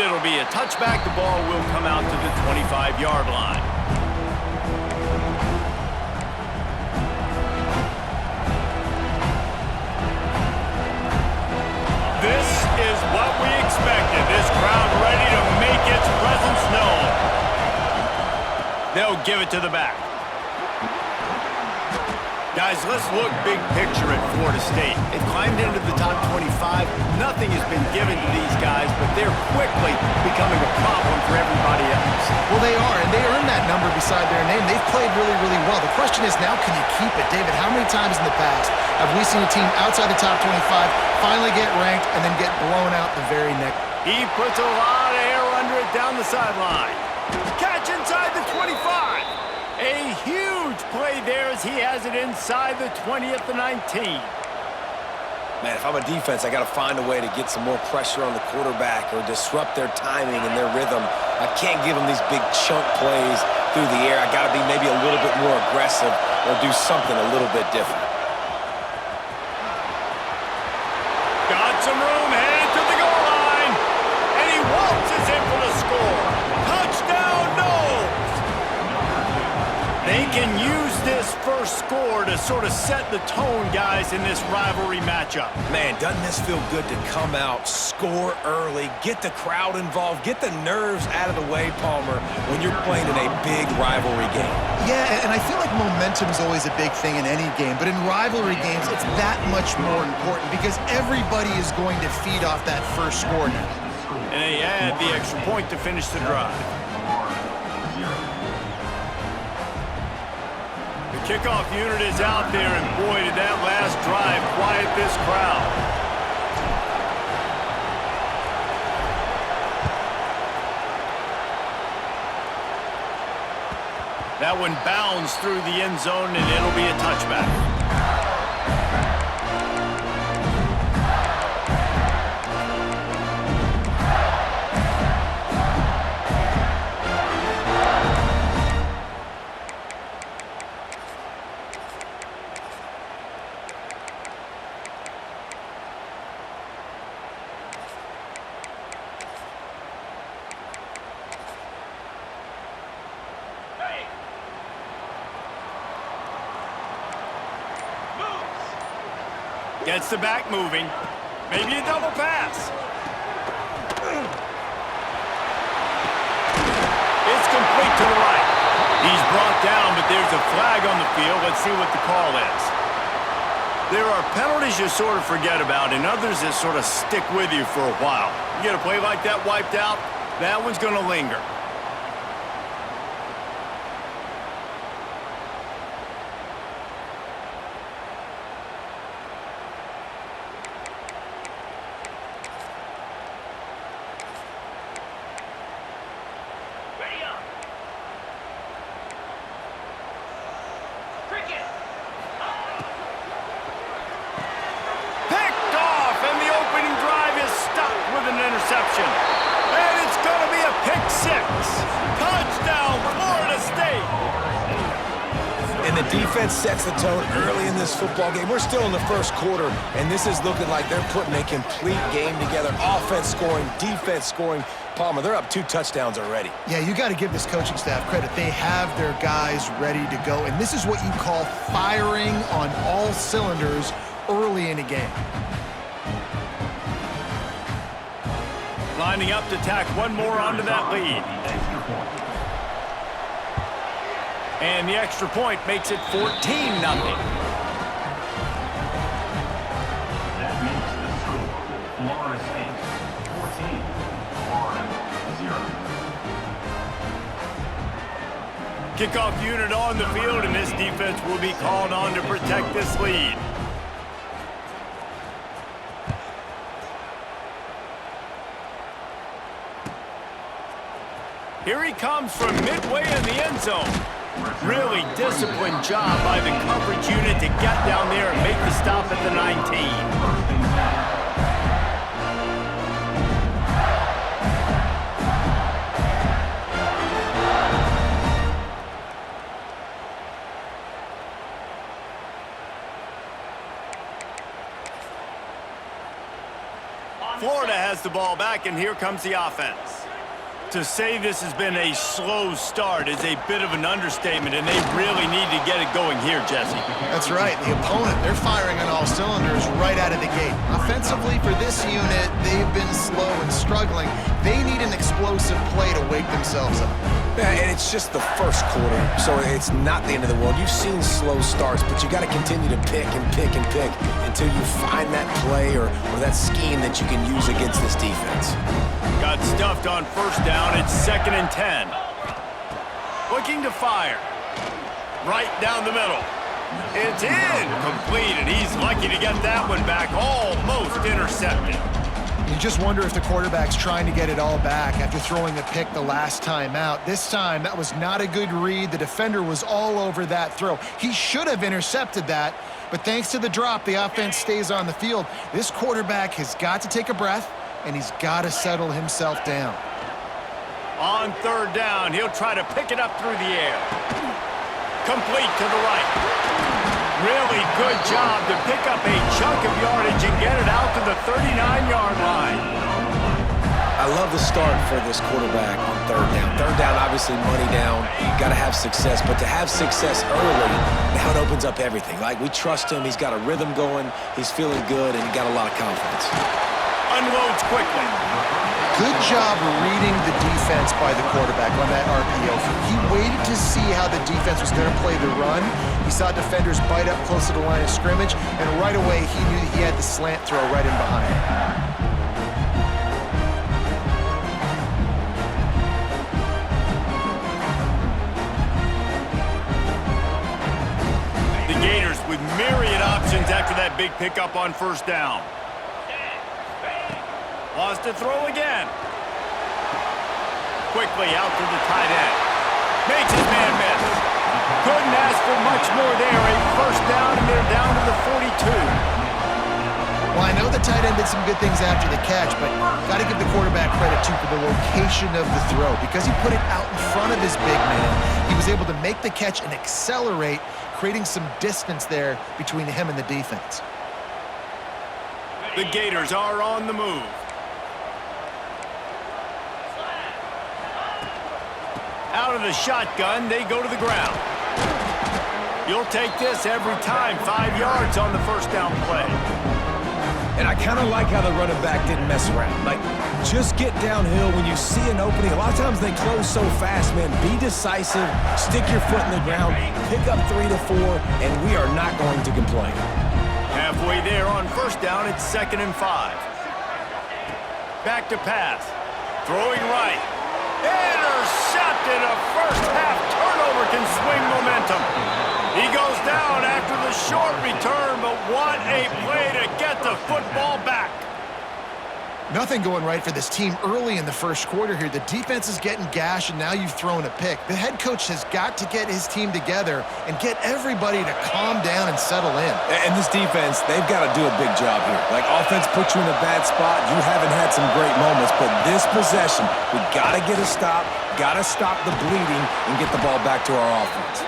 it'll be a touchback. The ball will come out to the 25-yard line. This is what we expected. This crowd ready to make its presence known. They'll give it to the back. Guys, let's look big picture at Florida State. They've climbed into the top 25. Nothing has been given to these guys, but they're quickly becoming a problem for everybody else. Well, they are, and they earned that number beside their name. They've played really, really well. The question is now, can you keep it? David, how many times in the past have we seen a team outside the top 25 finally get ranked and then get blown out the very next? He puts a lot of air under it down the sideline. Catch inside the 25. A huge play there as he has it inside the 20 at the 19. Man, if I'm a defense, I got to find a way to get some more pressure on the quarterback or disrupt their timing and their rhythm. I can't give them these big chunk plays through the air. I got to be maybe a little bit more aggressive or do something a little bit different. Got some room, headed to the goal line, and he waltzes in for the score. Touchdown, Noles! They can use this first score to sort of set the tone, guys, in this rivalry matchup. Man, doesn't this feel good to come out, score early, get the crowd involved, get the nerves out of the way, Palmer, when you're playing in a big rivalry game? Yeah, and I feel like momentum is always a big thing in any game, but in rivalry games, it's that much more important because everybody is going to feed off that first score now. And they add the extra point to finish the drive. The kickoff unit is out there, and boy, did that last drive quiet this crowd. That one bounds through the end zone, and it'll be a touchback. Gets the back moving. Maybe a double pass. It's complete to the right. He's brought down, but there's a flag on the field. Let's see what the call is. There are penalties you sort of forget about and others that sort of stick with you for a while. You get a play like that wiped out, that one's going to linger. Interception. And it's going to be a pick six. Touchdown, Florida State. And the defense sets the tone early in this football game. We're still in the first quarter, and this is looking like they're putting a complete game together. Offense scoring, defense scoring. Palmer, they're up 2 touchdowns already. Yeah, you got to give this coaching staff credit. They have their guys ready to go, and this is what you call firing on all cylinders early in a game. Lining up to tack one more onto that lead. And the extra point makes it 14-0. That makes the score Florida State 14, Florida 0. Kickoff unit on the field, and this defense will be called on to protect this lead. Here he comes from midway in the end zone. Really disciplined job by the coverage unit to get down there and make the stop at the 19. Florida has the ball back, and here comes the offense. To say this has been a slow start is a bit of an understatement, and they really need to get it going here, Jesse. That's right. The opponent, they're firing on all cylinders right out of the gate. Offensively, for this unit, they've been slow and struggling. They need an explosive play to wake themselves up. Yeah, and it's just the first quarter, so it's not the end of the world. You've seen slow starts, but you got to continue to pick and pick and pick until you find that play or that scheme that you can use against this defense. Got stuffed on first down. It's 2nd and 10. Looking to fire. Right down the middle. It's in. Complete, and he's lucky to get that one back. Almost intercepted. You just wonder if the quarterback's trying to get it all back after throwing a pick the last time out. This time, that was not a good read. The defender was all over that throw. He should have intercepted that, but thanks to the drop, the offense stays on the field. This quarterback has got to take a breath, and he's got to settle himself down. On 3rd down, he'll try to pick it up through the air. Complete to the right. Really good job to pick up a chunk of yardage and get it out to the 39-yard line. I love the start for this quarterback on 3rd down. 3rd down, obviously money down. Got to have success, but to have success early, now it opens up everything. Like, we trust him. He's got a rhythm going. He's feeling good, and he got a lot of confidence. Unloads quickly. Good job reading the defense by the quarterback on that RPO. He waited to see how the defense was going to play the run. He saw defenders bite up close to the line of scrimmage, and right away he knew he had the slant throw right in behind him. The Gators with myriad options after that big pickup on first down. Wants to throw again. Quickly out to the tight end. Makes his man miss. Couldn't ask for much more there. A first down, and they're down to the 42. Well, I know the tight end did some good things after the catch, but got to give the quarterback credit, too, for the location of the throw. Because he put it out in front of his big man, he was able to make the catch and accelerate, creating some distance there between him and the defense. The Gators are on the move. Out of the shotgun, they go to the ground. You'll take this every time. 5 yards on the first down play. And I kind of like how the running back didn't mess around. Like, just get downhill when you see an opening. A lot of times they close so fast, man. Be decisive, stick your foot in the ground, pick up 3 to 4, and we are not going to complain. Halfway there on first down, it's 2nd and 5. Back to pass. Throwing right. Intercepted. A first-half turnover can swing momentum. He goes down after the short return, but what a play to get the football back. Nothing going right for this team early in the first quarter here. The defense is getting gashed, and now you've thrown a pick. The head coach has got to get his team together and get everybody to calm down and settle in. And this defense, they've got to do a big job here. Like, offense put you in a bad spot. You haven't had some great moments, but this possession, we got to get a stop, got to stop the bleeding, and get the ball back to our offense.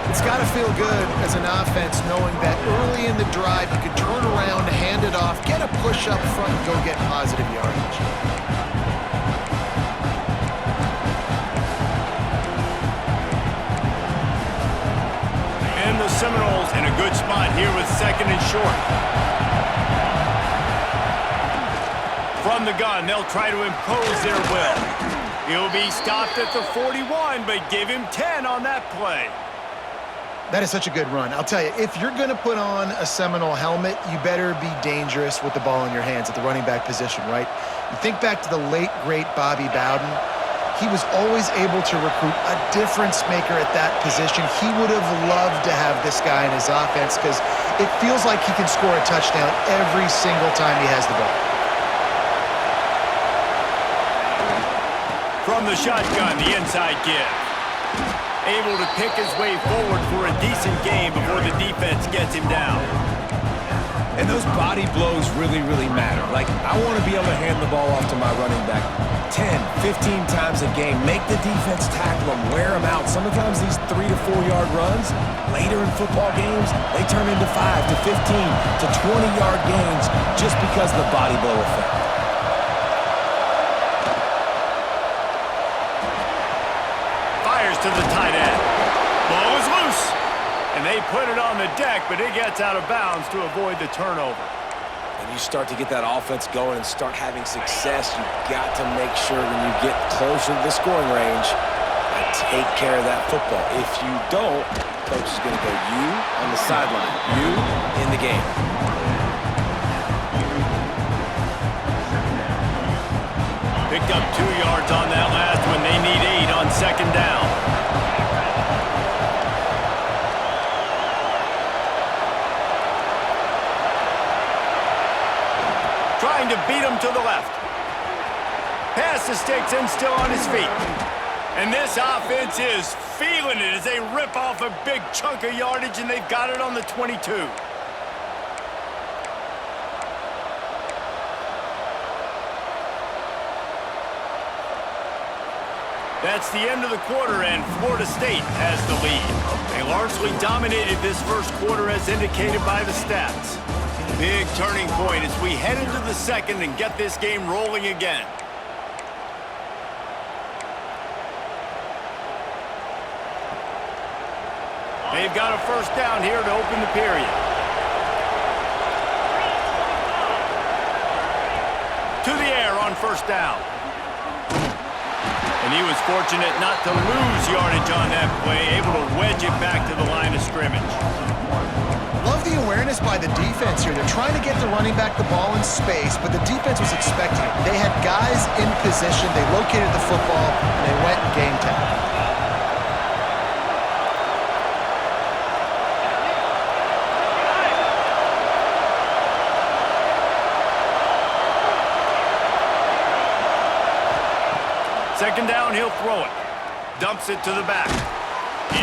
It's got to feel good as an offense knowing that early in the drive you can turn around, hand it off, get a push up front, and go get positive yardage. And the Seminoles in a good spot here with 2nd and short. From the gun, they'll try to impose their will. He'll be stopped at the 41, but give him 10 on that play. That is such a good run. I'll tell you, if you're going to put on a Seminole helmet, you better be dangerous with the ball in your hands at the running back position, right? You think back to the late, great Bobby Bowden. He was always able to recruit a difference maker at that position. He would have loved to have this guy in his offense because it feels like he can score a touchdown every single time he has the ball. From the shotgun, the inside give. Able to pick his way forward for a decent game before the defense gets him down. And those body blows really, really matter. Like, I want to be able to hand the ball off to my running back 10, 15 times a game. Make the defense tackle them, wear them out. Sometimes these 3 to 4 yard runs, later in football games, they turn into 5 to 15 to 20 yard gains just because of the body blow effect. to the tight end. Ball is loose. And they put it on the deck, but it gets out of bounds to avoid the turnover. When you start to get that offense going and start having success, you've got to make sure when you get closer to the scoring range, take care of that football. If you don't, coach is going to go you on the sideline, you in the game. Picked up 2 yards on that last one. They need 8 on second down. Trying to beat him to the left. Pass to Sticks and still on his feet. And this offense is feeling it as they rip off a big chunk of yardage, and they've got it on the 22. That's the end of the quarter, and Florida State has the lead. They largely dominated this first quarter as indicated by the stats. Big turning point as we head into the second and get this game rolling again. They've got a first down here to open the period. To the air on first down. And he was fortunate not to lose yardage on that play, able to wedge it back to the line of scrimmage. Love the awareness by the defense here. They're trying to get the running back the ball in space, but the defense was expecting it. They had guys in position. They located the football, and they went and game time. Second down, he'll throw it. Dumps it to the back.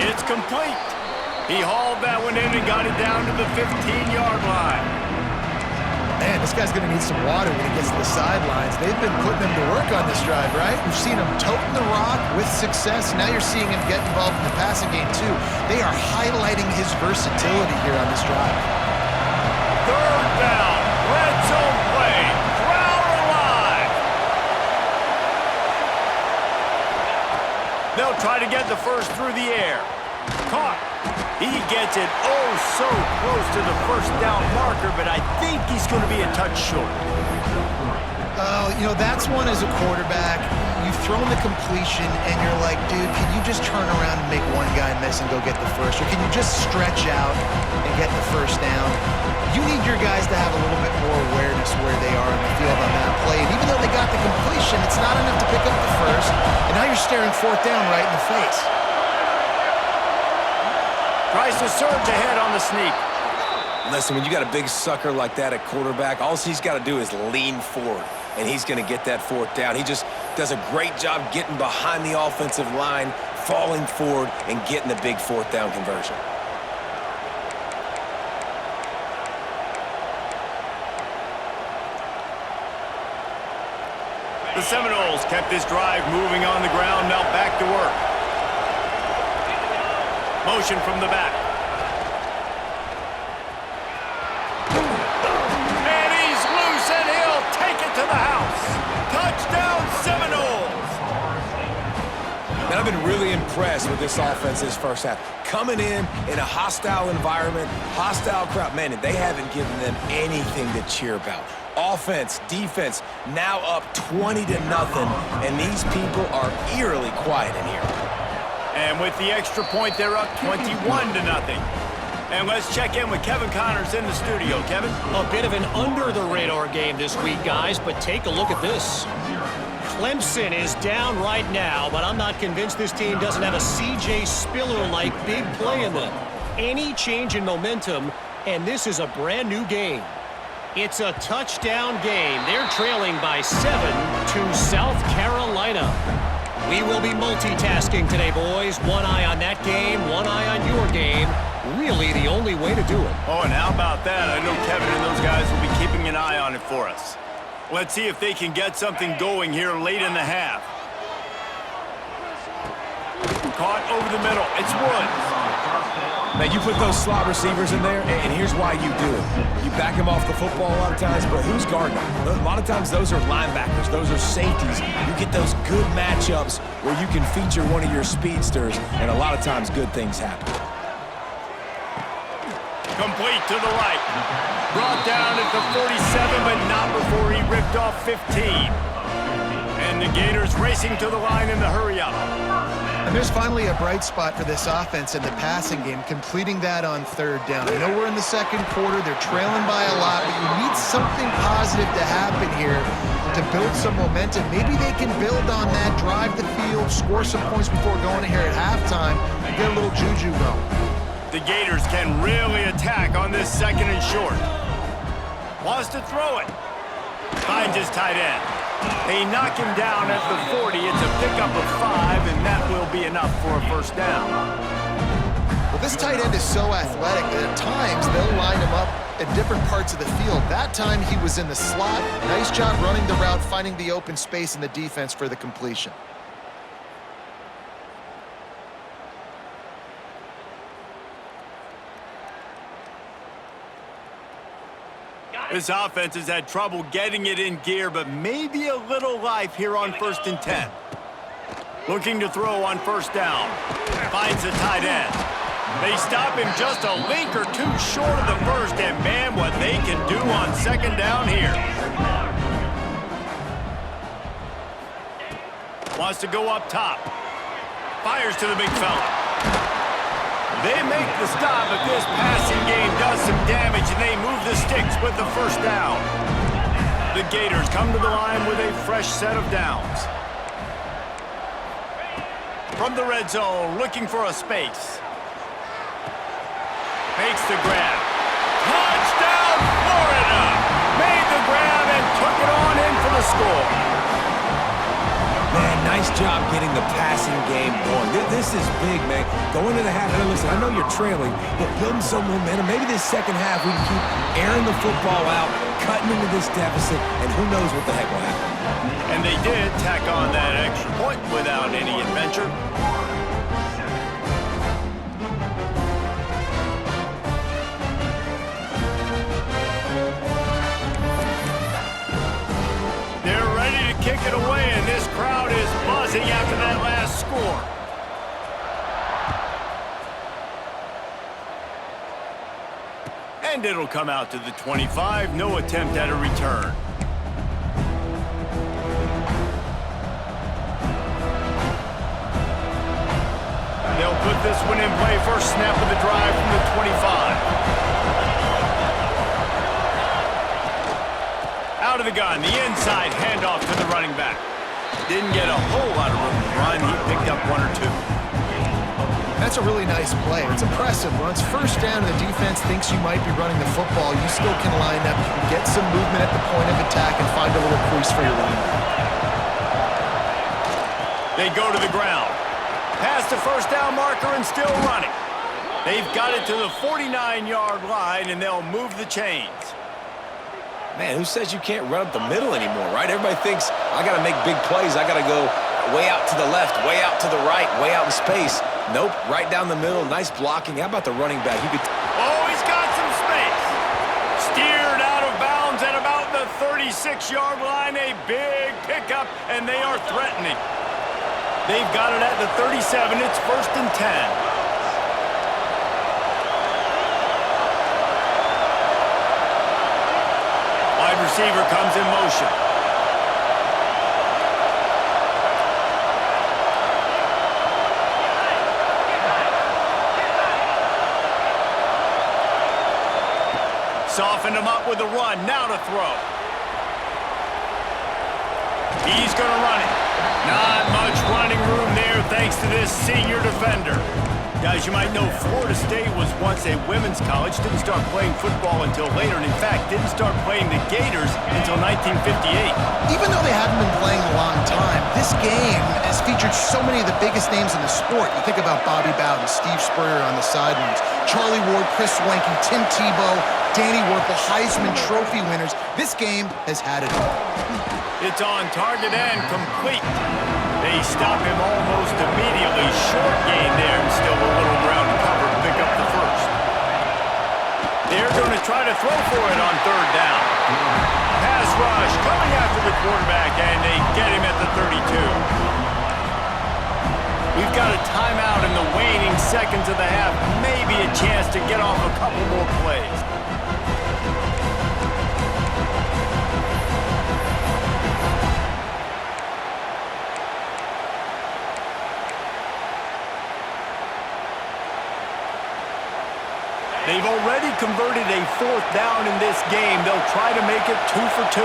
It's complete. He hauled that one in and got it down to the 15-yard line. Man, this guy's going to need some water when he gets to the sidelines. They've been putting him to work on this drive, right? We've seen him toting the rock with success. Now you're seeing him get involved in the passing game, too. They are highlighting his versatility here on this drive. Third down. Red zone play. Crowd alive. They'll try to get the first through the air. Caught. He gets it oh so close to the first down marker, but I think he's going to be a touch short. You know, that's one as a quarterback. You've thrown the completion, and you're like, dude, can you just turn around and make one guy miss and go get the first? Or can you just stretch out and get the first down? You need your guys to have a little bit more awareness where they are in the field on that play. And even though they got the completion, it's not enough to pick up the first. And now you're staring fourth down right in the face. Tries to surge ahead on the sneak. Listen, when you got a big sucker like that at quarterback, all he's got to do is lean forward, and he's going to get that fourth down. He just does a great job getting behind the offensive line, falling forward, and getting the big fourth down conversion. The Seminoles kept this drive moving on the ground, now back to work. Motion from the back. And he's loose, and he'll take it to the house. Touchdown, Seminoles! Man, I've been really impressed with this offense this first half. Coming in a hostile environment, hostile crowd. Man, they haven't given them anything to cheer about. Offense, defense, now up 20-0, and these people are eerily quiet in here. And with the extra point, they're up 21-0. And let's check in with Kevin Connors in the studio. Kevin? A bit of an under-the-radar game this week, guys, but take a look at this. Clemson is down right now, but I'm not convinced this team doesn't have a C.J. Spiller-like big play in them. Any change in momentum, and this is a brand-new game. It's a touchdown game. They're trailing by 7 to South Carolina. We will be multitasking today, boys. One eye on that game, one eye on your game. Really the only way to do it. Oh, and how about that? I know Kevin and those guys will be keeping an eye on it for us. Let's see if they can get something going here late in the half. Caught over the middle. It's Woods. Man, you put those slot receivers in there, and here's why you do it. You back them off the football a lot of times, but who's guarding them? A lot of times those are linebackers. Those are safeties. You get those good matchups where you can feature one of your speedsters, and a lot of times good things happen. Complete to the right. Brought down at the 47, but not before he ripped off 15. And the Gators racing to the line in the hurry-up. And there's finally a bright spot for this offense in the passing game, completing that on third down. I know we're in the second quarter. They're trailing by a lot, but you need something positive to happen here to build some momentum. Maybe they can build on that, drive the field, score some points before going in here at halftime, and get a little juju going. The Gators can really attack on this second and short. Wants to throw it. Finds his tight end. They knock him down at the 40. It's a pickup of 5, and that will be enough for a first down. Well, this tight end is so athletic that at times they'll line him up at different parts of the field. That time he was in the slot. Nice job running the route, finding the open space in the defense for the completion. This offense has had trouble getting it in gear, but maybe a little life here on 1st and 10. Looking to throw on first down. Finds the tight end. They stop him just a link or two short of the first, and man, what they can do on second down here. Wants to go up top. Fires to the big fella. They make the stop, but this passing game does some damage, and they move the sticks with the first down. The Gators come to the line with a fresh set of downs. From the red zone, looking for a space. Makes the grab. Touchdown, Florida! Made the grab and took it on in for the score. Man, nice job getting the passing game going. This is big, man. Going into the half, and listen, I know you're trailing, but building some momentum. Maybe this second half we can keep airing the football out, cutting into this deficit, and who knows what the heck will happen. And they did tack on that extra point without any adventure. They're ready to kick it away, and this crowd is buzzing after that last score. And it'll come out to the 25. No attempt at a return. They'll put this one in play. First snap of the drive from the 25. Out of the gun, the inside handoff to the running back. Didn't get a whole lot of room to run. He picked up 1 or 2. That's a really nice play. It's impressive. When it's first down and the defense thinks you might be running the football, you still can line up. You can get some movement at the point of attack and find a little crease for your running back. They go to the ground. Past the first down marker and still running. They've got it to the 49-yard line, and they'll move the chains. Man, who says you can't run up the middle anymore, right? Everybody thinks, I got to make big plays. I got to go way out to the left, way out to the right, way out in space. Nope, right down the middle. Nice blocking. How about the running back? Oh, he's got some space. Steered out of bounds at about the 36-yard line. A big pickup, and they are threatening. They've got it at the 37. It's 1st and 10. Wide receiver comes in motion. Softened him up with a run. Now to throw. He's going to run it. Not much running room there thanks to this senior defender. Guys, you might know Florida State was once a women's college, didn't start playing football until later, and in fact, didn't start playing the Gators until 1958. Even though they haven't been playing a long time, this game has featured so many of the biggest names in the sport. You think about Bobby Bowden, Steve Spurrier on the sidelines, Charlie Ward, Chris Swanky, Tim Tebow, Danny Werfel, Heisman Trophy winners. This game has had it all. It's on target and complete. They stop him almost immediately. Short gain there and still a little ground to cover to pick up the first. throw for it on third down. Pass rush coming after the quarterback, and they get him at the 32. We've got a timeout in the waning seconds of the half. Maybe a chance to get off a couple more plays. They've already converted a fourth down in this game. They'll try to make it 2 for 2.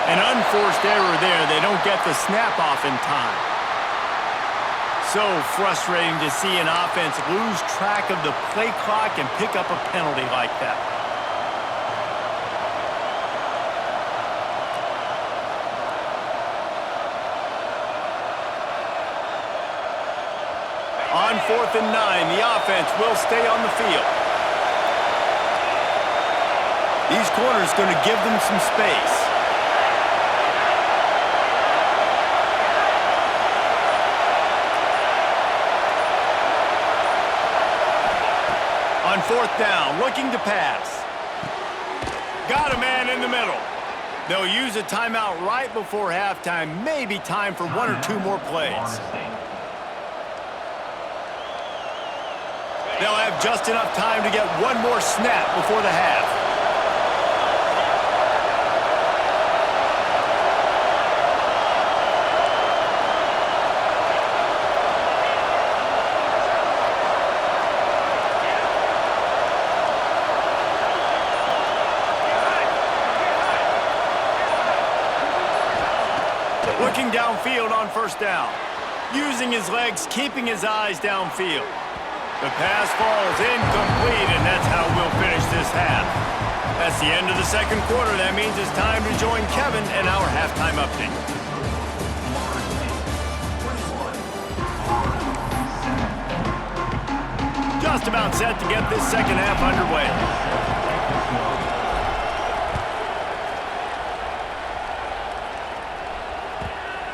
An unforced error there. They don't get the snap off in time. So frustrating to see an offense lose track of the play clock and pick up a penalty like that. On 4th and 9, the offense will stay on the field. These corners going to give them some space. On 4th down, looking to pass. Got a man in the middle. They'll use a timeout right before halftime. Maybe time for 1 or 2 more plays. They'll have just enough time to get one more snap before the half. Looking downfield on 1st down. Using his legs, keeping his eyes downfield. The pass falls incomplete, and that's how we'll finish this half. That's the end of the second quarter. That means it's time to join Kevin and our halftime update. Just about set to get this second half underway.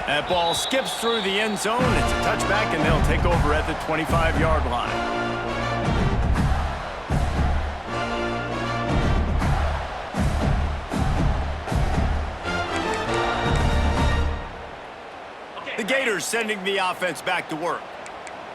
That ball skips through the end zone. It's a touchback, and they'll take over at the 25-yard line. The Gators sending the offense back to work.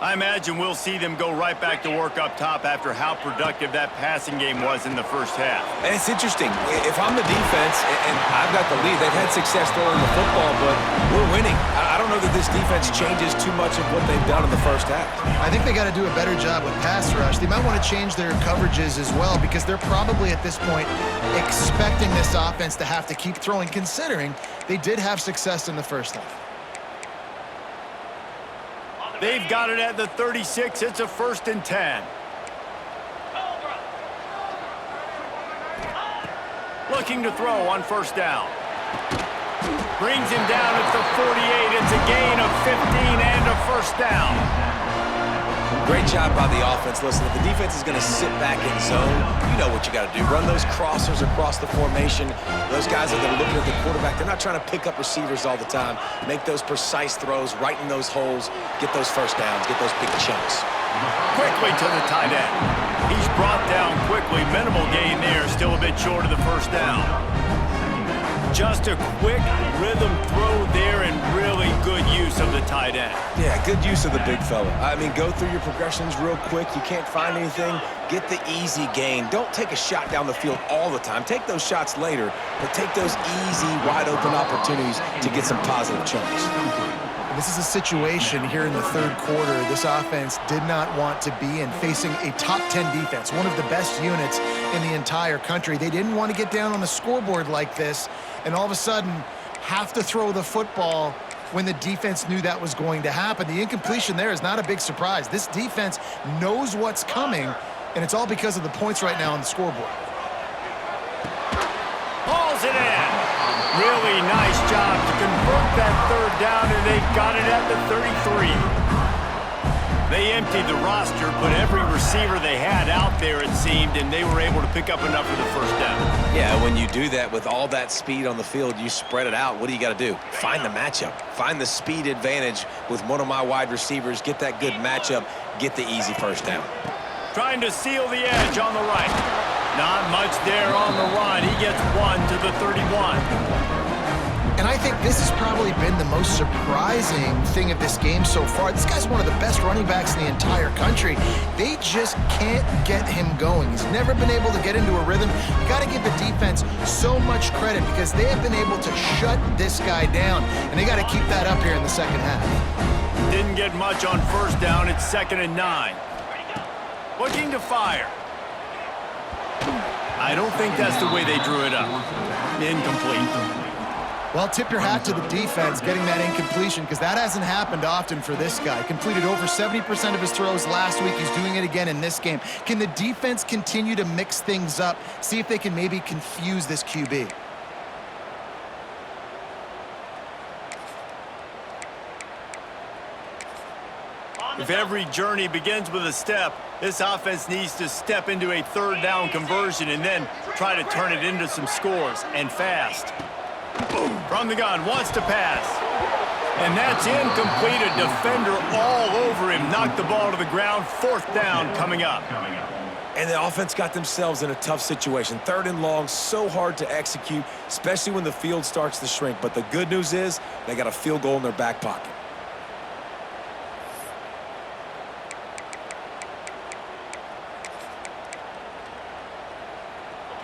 I imagine we'll see them go right back to work up top after how productive that passing game was in the first half. And it's interesting. If I'm the defense and I've got the lead, they've had success throwing the football, but we're winning. I don't know that this defense changes too much of what they've done in the first half. I think they got to do a better job with pass rush. They might want to change their coverages as well because they're probably at this point expecting this offense to have to keep throwing, considering they did have success in the first half. They've got it at the 36. It's a 1st and 10. Looking to throw on 1st down. Brings him down at the 48. It's a gain of 15 and a 1st down. Great job by the offense. Listen, if the defense is going to sit back in zone, you know what you got to do. Run those crossers across the formation. Those guys are going to look at the quarterback. They're not trying to pick up receivers all the time. Make those precise throws right in those holes. Get those 1st downs. Get those big chunks. Quickly to the tight end. He's brought down quickly. Minimal gain there. Still a bit short of the 1st down. Just a quick rhythm throw there and really good use of the tight end. Yeah, good use of the big fella. I mean, go through your progressions real quick. You can't find anything. Get the easy gain. Don't take a shot down the field all the time. Take those shots later, but take those easy, wide-open opportunities to get some positive chunks. This is a situation here in the third quarter this offense did not want to be in, facing a top 10 defense, one of the best units in the entire country. They didn't want to get down on the scoreboard like this and all of a sudden have to throw the football when the defense knew that was going to happen. The incompletion there is not a big surprise. This defense knows what's coming, and it's all because of the points right now on the scoreboard. Hauls it in. Really nice job to convert that 3rd down, and they've got it at the 33. They emptied the roster, put every receiver they had out there, it seemed, and they were able to pick up enough for the first down. Yeah, when you do that with all that speed on the field, you spread it out. What do you got to do? Find the matchup. Find the speed advantage with one of my wide receivers. Get that good matchup. Get the easy first down. Trying to seal the edge on the right. Not much there on the run. He gets 1 to the 31. And I think this has probably been the most surprising thing of this game so far. This guy's one of the best running backs in the entire country. They just can't get him going. He's never been able to get into a rhythm. You got to give the defense so much credit because they have been able to shut this guy down, and they got to keep that up here in the second half. Didn't get much on first down. It's 2nd and 9. Looking to fire. I don't think that's the way they drew it up. Incomplete. Well, tip your hat to the defense getting that incompletion because that hasn't happened often for this guy. Completed over 70% of his throws last week. He's doing it again in this game. Can the defense continue to mix things up? See if they can maybe confuse this QB. If every journey begins with a step, this offense needs to step into a 3rd down conversion and then try to turn it into some scores, and fast. From the gun, wants to pass. And that's incomplete. A defender all over him. Knocked the ball to the ground. 4th down coming up. And the offense got themselves in a tough situation. 3rd and long, so hard to execute, especially when the field starts to shrink. But the good news is they got a field goal in their back pocket.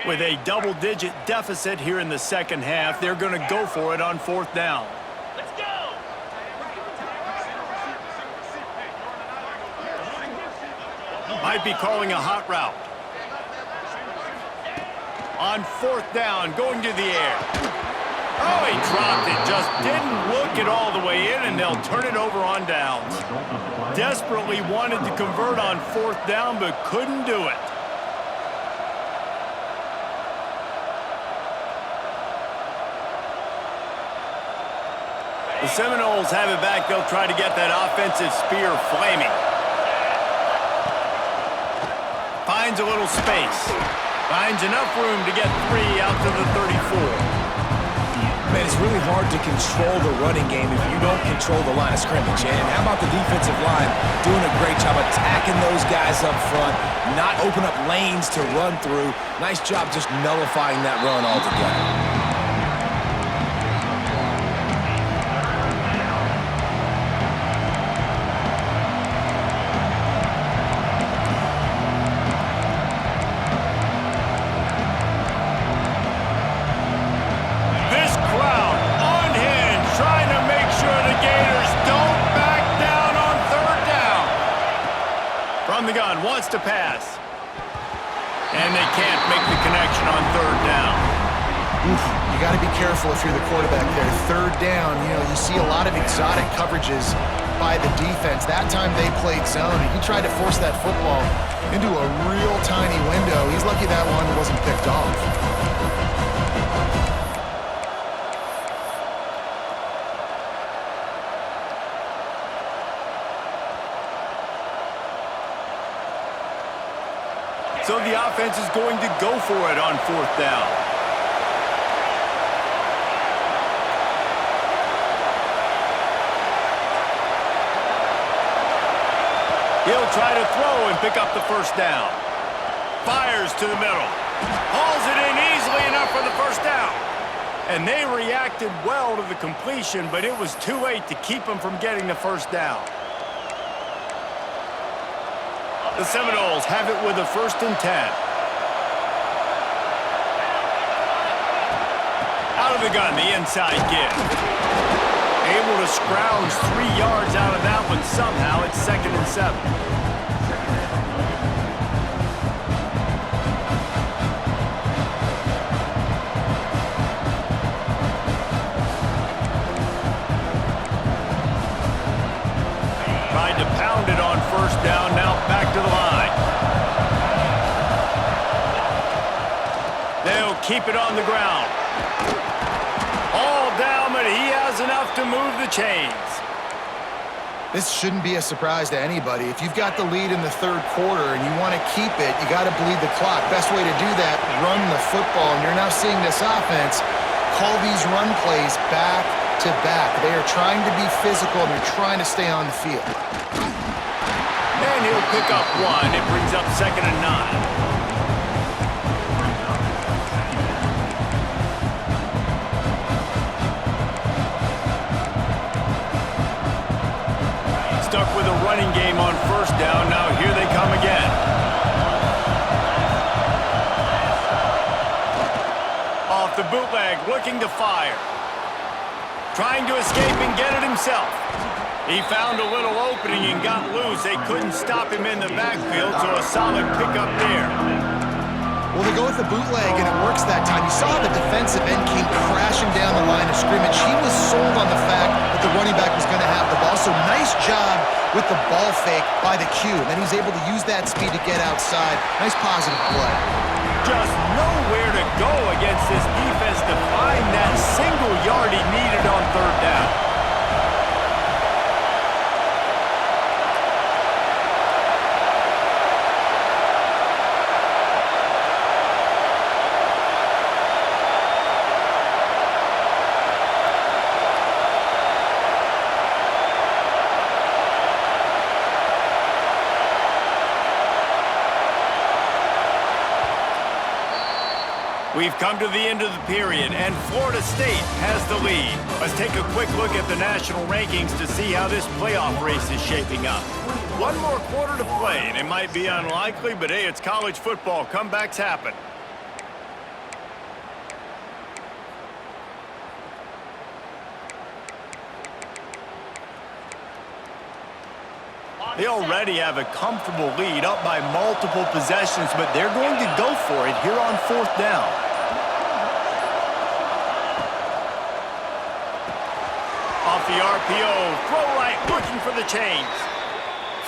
With a double-digit deficit here in the second half, they're going to go for it on 4th down. Let's go! Might be calling a hot route. On 4th down, going to the air. Oh, he dropped it. Just didn't look it all the way in, and they'll turn it over on downs. Desperately wanted to convert on 4th down, but couldn't do it. The Seminoles have it back. They'll try to get that offensive spear flaming. Finds a little space. Finds enough room to get 3 out to the 34. Man, it's really hard to control the running game if you don't control the line of scrimmage. And how about the defensive line doing a great job attacking those guys up front, not open up lanes to run through. Nice job just nullifying that run altogether. Wants to pass. And they can't make the connection on 3rd down. Oof, you got to be careful if you're the quarterback there. 3rd down, you see a lot of exotic coverages by the defense. That time they played zone, and he tried to force that football into a real tiny window. He's lucky that one wasn't picked off. So the offense is going to go for it on 4th down. He'll try to throw and pick up the first down. Fires to the middle. Hauls it in easily enough for the first down. And they reacted well to the completion, but it was too late to keep them from getting the first down. The Seminoles have it with a 1st and 10. Out of the gun, the inside give. Able to scrounge 3 yards out of that one somehow. It's 2nd and 7. Tried to pound it on 1st down, now back to the line. They'll keep it on the ground. All down, but he has enough to move the chains. This shouldn't be a surprise to anybody. If you've got the lead in the third quarter and you want to keep it, you got to bleed the clock. Best way to do that, run the football. And you're now seeing this offense call these run plays back to back. They are trying to be physical and they're trying to stay on the field. And he'll pick up one. It brings up 2nd and 9. Stuck with a running game on 1st down. Now here they come again. Off the bootleg, looking to fire. Trying to escape and get it himself. He found a little opening and got loose. They couldn't stop him in the backfield, so a solid pickup there. Well, they go with the bootleg, and it works that time. You saw the defensive end came crashing down the line of scrimmage. He was sold on the fact that the running back was going to have the ball. So nice job with the ball fake by the Q. And then he's able to use that speed to get outside. Nice positive play. Just nowhere to go against this defense to find that single yard he needed on 3rd down. We've come to the end of the period, and Florida State has the lead. Let's take a quick look at the national rankings to see how this playoff race is shaping up. One more quarter to play, and it might be unlikely, but hey, it's college football. Comebacks happen. They already have a comfortable lead, up by multiple possessions, but they're going to go for it here on 4th down. Off the RPO, throw right, looking for the chains.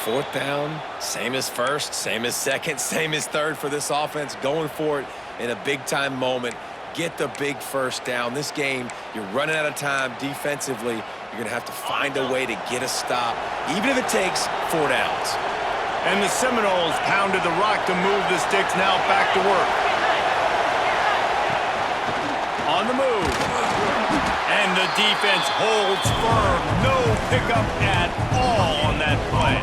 4th down, same as 1st, same as 2nd, same as 3rd for this offense. Going for it in a big-time moment. Get the big 1st down. This game, you're running out of time defensively. You're going to have to find a way to get a stop, even if it takes 4 downs. And the Seminoles pounded the rock to move the sticks, now back to work. On the move. And the defense holds firm. No pickup at all on that play.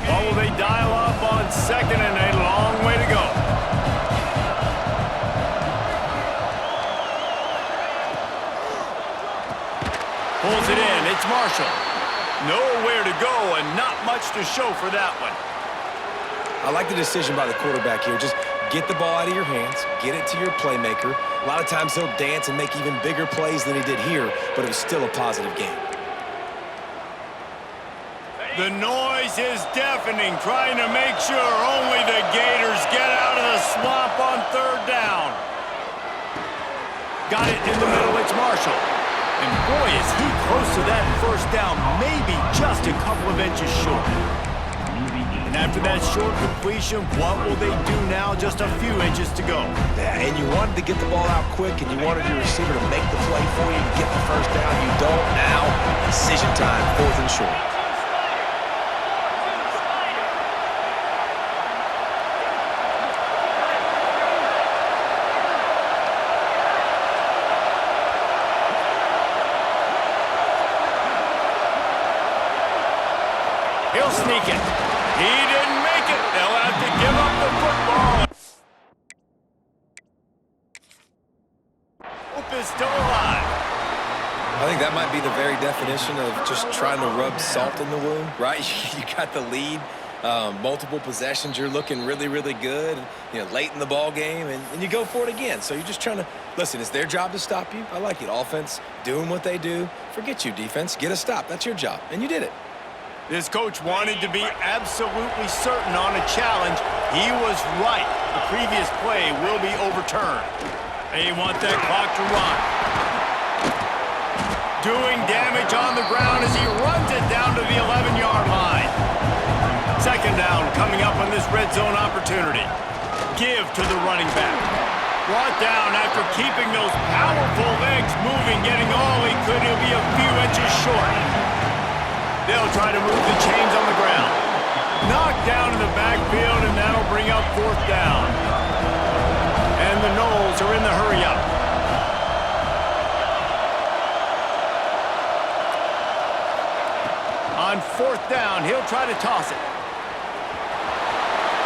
Will they dial up on 2nd and a long way to go? Pulls it in. It's Marshall. Nowhere to go and not much to show for that one. I like the decision by the quarterback here. Just get the ball out of your hands, get it to your playmaker. A lot of times he'll dance and make even bigger plays than he did here, but it was still a positive game. The noise is deafening, trying to make sure only the Gators get out of the swamp on 3rd down. Got it in the middle, it's Marshall. And boy, is he close to that 1st down, maybe just a couple of inches short. And after that short completion, what will they do now? Just a few inches to go. Yeah, and you wanted to get the ball out quick, and you wanted your receiver to make the play for you and get the 1st down. You don't now. Decision time, 4th and short. He'll sneak it. He didn't make it. They'll have to give up the football. Hope is still alive. I think that might be the very definition of just trying to rub salt in the wound, right? You got the lead, multiple possessions. You're looking really, really good, late in the ball game, and you go for it again. So you're just trying to, listen, it's their job to stop you. I like it. Offense doing what they do. Forget you, defense. Get a stop. That's your job, and you did it. This coach wanted to be absolutely certain on a challenge. He was right. The previous play will be overturned. They want that clock to run. Doing damage on the ground as he runs it down to the 11-yard line. 2nd down coming up on this red zone opportunity. opportunity. Give to the running back. Brought down after keeping those powerful legs moving, getting all he could. He'll be a few inches short. They'll try to move the chains on the ground. Knocked down in the backfield, and that'll bring up 4th down. And the Noles are in the hurry-up. On 4th down, he'll try to toss it.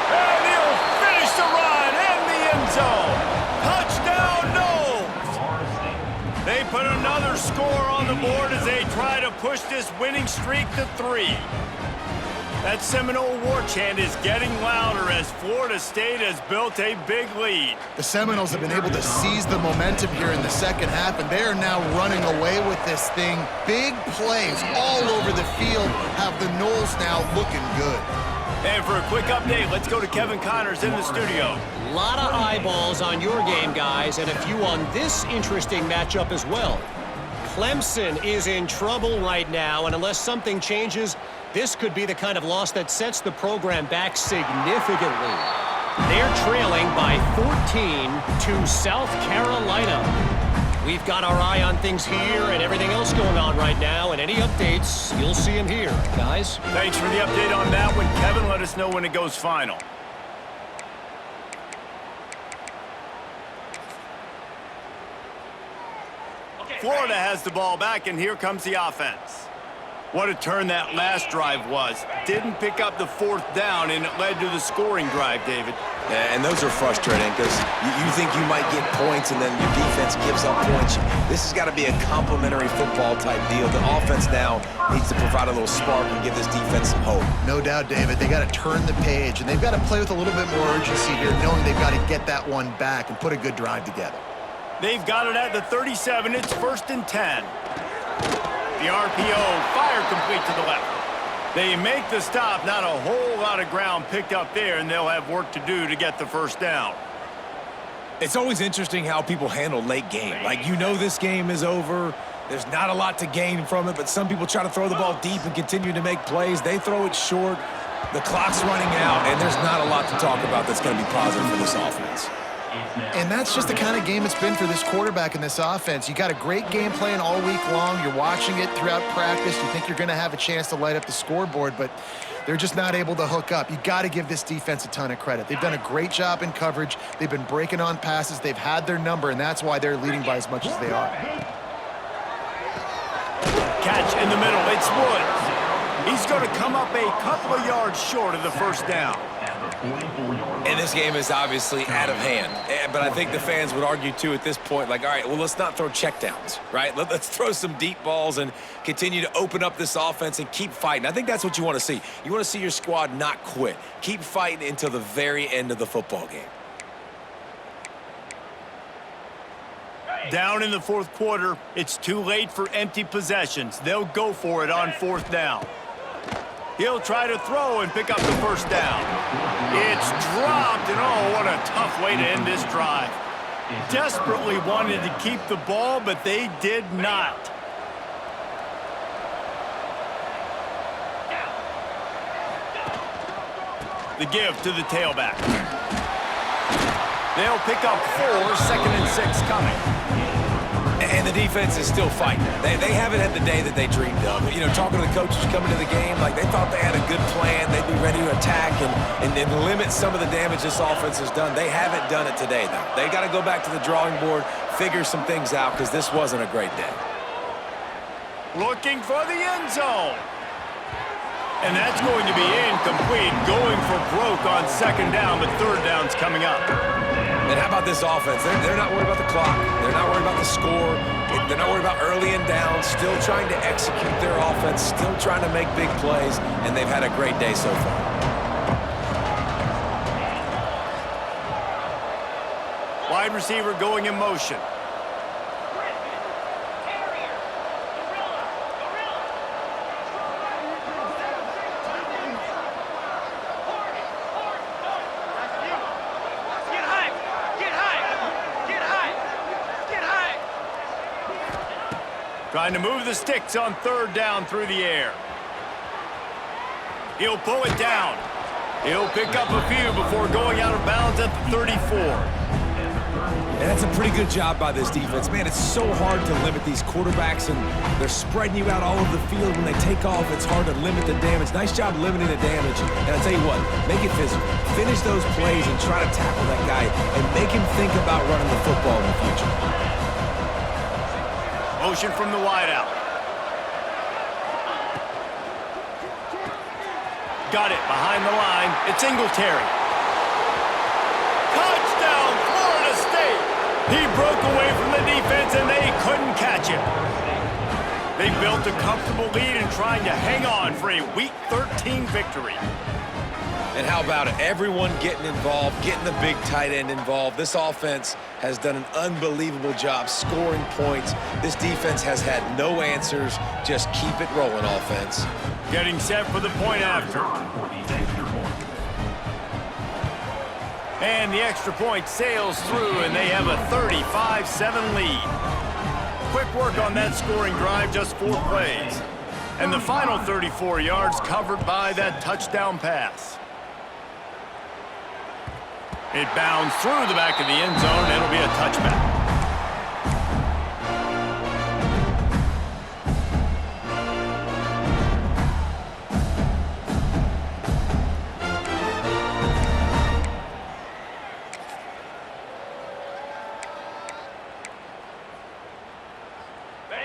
And he'll finish the run in the end zone. Touchdown, Noles! They put another score on the board as they try to push this winning streak to 3. That Seminole war chant is getting louder as Florida State has built a big lead. The Seminoles have been able to seize the momentum here in the second half, and they are now running away with this thing. Big plays all over the field have the Noles now looking good. And for a quick update, let's go to Kevin Connors in the studio. A lot of eyeballs on your game, guys, and a few on this interesting matchup as well. Clemson is in trouble right now, and unless something changes, this could be the kind of loss that sets the program back significantly. They're trailing by 14 to South Carolina. We've got our eye on things here and everything else going on right now, and any updates, you'll see them here, guys. Thanks for the update on that one, Kevin. Let us know when it goes final. Florida has the ball back, and here comes the offense. What a turn that last drive was. Didn't pick up the 4th down, and it led to the scoring drive, David. Yeah, and those are frustrating because you think you might get points and then your defense gives up points. This has got to be a complementary football type deal. The offense now needs to provide a little spark and give this defense some hope. No doubt, David. They got to turn the page, and they've got to play with a little bit more urgency here, knowing they've got to get that one back and put a good drive together. They've got it at the 37. It's 1st and 10. The RPO, fire complete to the left. They make the stop. Not a whole lot of ground picked up there, and they'll have work to do to get the 1st down. It's always interesting how people handle late game. Like, you know this game is over. There's not a lot to gain from it, but some people try to throw the ball deep and continue to make plays. They throw it short. The clock's running out, and there's not a lot to talk about that's going to be positive for this offense. And that's just the kind of game it's been for this quarterback in this offense. You got a great game plan all week long. You're watching it throughout practice. You think you're going to have a chance to light up the scoreboard, but they're just not able to hook up. You got to give this defense a ton of credit. They've done a great job in coverage. They've been breaking on passes. They've had their number, and that's why they're leading by as much as they are. Catch in the middle. It's Woods. He's going to come up a couple of yards short of the 1st down. And this game is obviously out of hand. But I think the fans would argue, too, at this point, like, all right, well, let's not throw checkdowns, right? Let's throw some deep balls and continue to open up this offense and keep fighting. I think that's what you want to see. You want to see your squad not quit. Keep fighting until the very end of the football game. Down in the 4th quarter, it's too late for empty possessions. They'll go for it on 4th down. He'll try to throw and pick up the 1st down. It's dropped, and oh, what a tough way to end this drive. Desperately wanted to keep the ball, but they did not. The give to the tailback. They'll pick up 4, 2nd and 6 coming. And the defense is still fighting. They haven't had the day that they dreamed of. You know, talking to the coaches coming to the game, like they thought they had a good plan. They'd be ready to attack and limit some of the damage this offense has done. They haven't done it today, though. They got to go back to the drawing board, figure some things out, because this wasn't a great day. Looking for the end zone. And that's going to be incomplete. Going for broke on 2nd down, but 3rd down's coming up. And how about this offense? They're not worried about the clock. They're not worried about the score. They're not worried about early and down. Still trying to execute their offense. Still trying to make big plays. And they've had a great day so far. Wide receiver going in motion. Trying to move the sticks on 3rd down through the air. He'll pull it down. He'll pick up a few before going out of bounds at the 34. And that's a pretty good job by this defense. Man, it's so hard to limit these quarterbacks, and they're spreading you out all over the field. When they take off, it's hard to limit the damage. Nice job limiting the damage. And I'll tell you what, make it physical. Finish those plays and try to tackle that guy and make him think about running the football in the future. Motion from the wideout. Got it behind the line. It's Singletary. Touchdown, Florida State! He broke away from the defense and they couldn't catch him. They built a comfortable lead and trying to hang on for a Week 13 victory. And how about it? Everyone getting involved, getting the big tight end involved. This offense has done an unbelievable job scoring points. This defense has had no answers. Just keep it rolling, offense. Getting set for the point after. And the extra point sails through, and they have a 35-7 lead. Quick work on that scoring drive, just 4 plays. And the final 34 yards covered by that touchdown pass. It bounds through the back of the end zone. It'll be a touchback.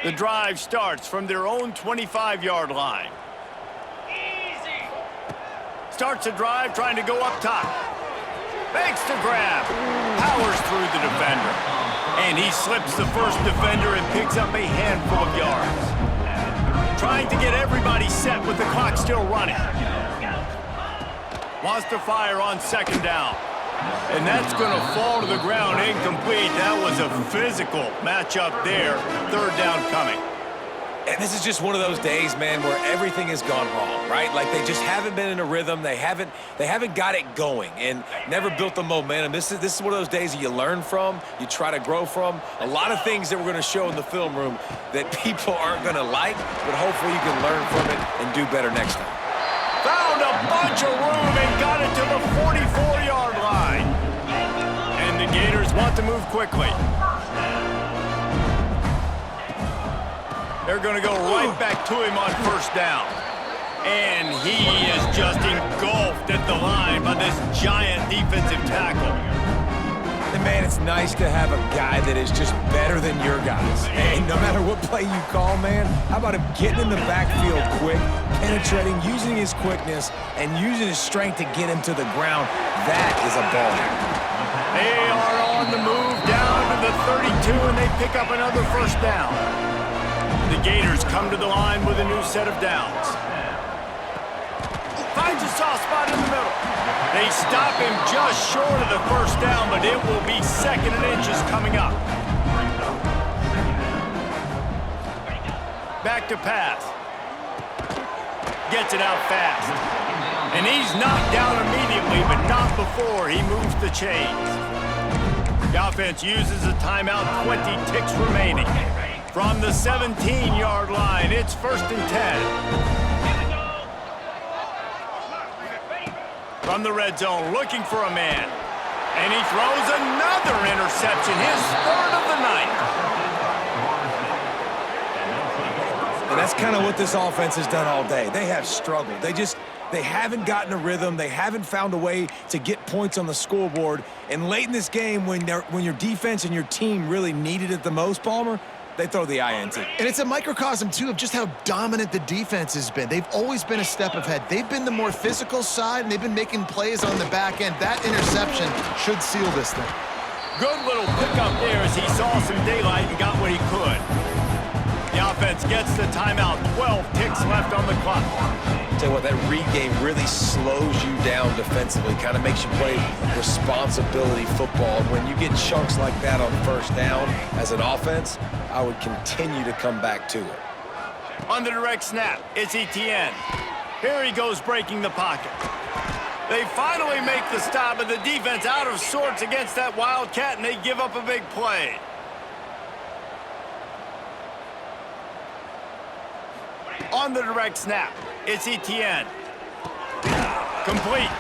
The drive starts from their own 25-yard line. Starts the drive trying to go up top. Makes the grab. Powers through the defender. And he slips the first defender and picks up a handful of yards. Trying to get everybody set with the clock still running. Wants to fire on second down. And that's going to fall to the ground incomplete. That was a physical matchup there. Third down coming. And this is just one of those days, man, where everything has gone wrong, right? Like they just haven't been in a rhythm. They haven't got it going and never built the momentum. This is one of those days that you learn from, you try to grow from. A lot of things that we're going to show in the film room that people aren't going to like, but hopefully you can learn from it and do better next time. Found a bunch of room and got it to the 44-yard line. And the Gators want to move quickly. They're going to go right back to him on first down. And he is just engulfed at the line by this giant defensive tackle. And man, it's nice to have a guy that is just better than your guys. Hey, no matter what play you call, man, how about him getting in the backfield quick, penetrating, using his quickness, and using his strength to get him to the ground? That is a ball. They are on the move down to the 32, and they pick up another first down. The Gators come to the line with a new set of downs. Finds a soft spot in the middle. They stop him just short of the first down, but it will be second and inches coming up. Back to pass. Gets it out fast. And he's knocked down immediately, but not before he moves the chains. The offense uses a timeout, 20 ticks remaining. From the 17-yard line, it's 1st and 10. From the red zone, looking for a man. And he throws another interception, his 3rd of the night. And that's kind of what this offense has done all day. They have struggled. They haven't gotten a rhythm. They haven't found a way to get points on the scoreboard. And late in this game, when your defense and your team really needed it the most, Palmer, they throw the INT. And it's a microcosm, too, of just how dominant the defense has been. They've always been a step ahead. They've been the more physical side, and they've been making plays on the back end. That interception should seal this thing. Good little pickup there as he saw some daylight and got what he could. The offense gets the timeout. 12 ticks left on the clock. Tell you what, that read game really slows you down defensively, kind of makes you play responsibility football. When you get chunks like that on first down as an offense, I would continue to come back to it. On the direct snap, it's Etienne. Here he goes breaking the pocket. They finally make the stop, but the defense out of sorts against that Wildcat, and they give up a big play. On the direct snap, it's Etienne. Complete.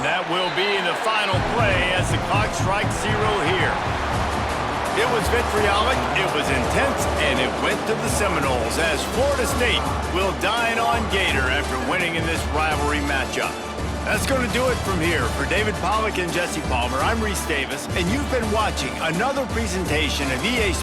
That will be the final play as the clock strikes 0 here. It was vitriolic, it was intense, and it went to the Seminoles as Florida State will dine on Gator after winning in this rivalry matchup. That's going to do it from here. For David Pollack and Jesse Palmer, I'm Reese Davis, and you've been watching another presentation of EA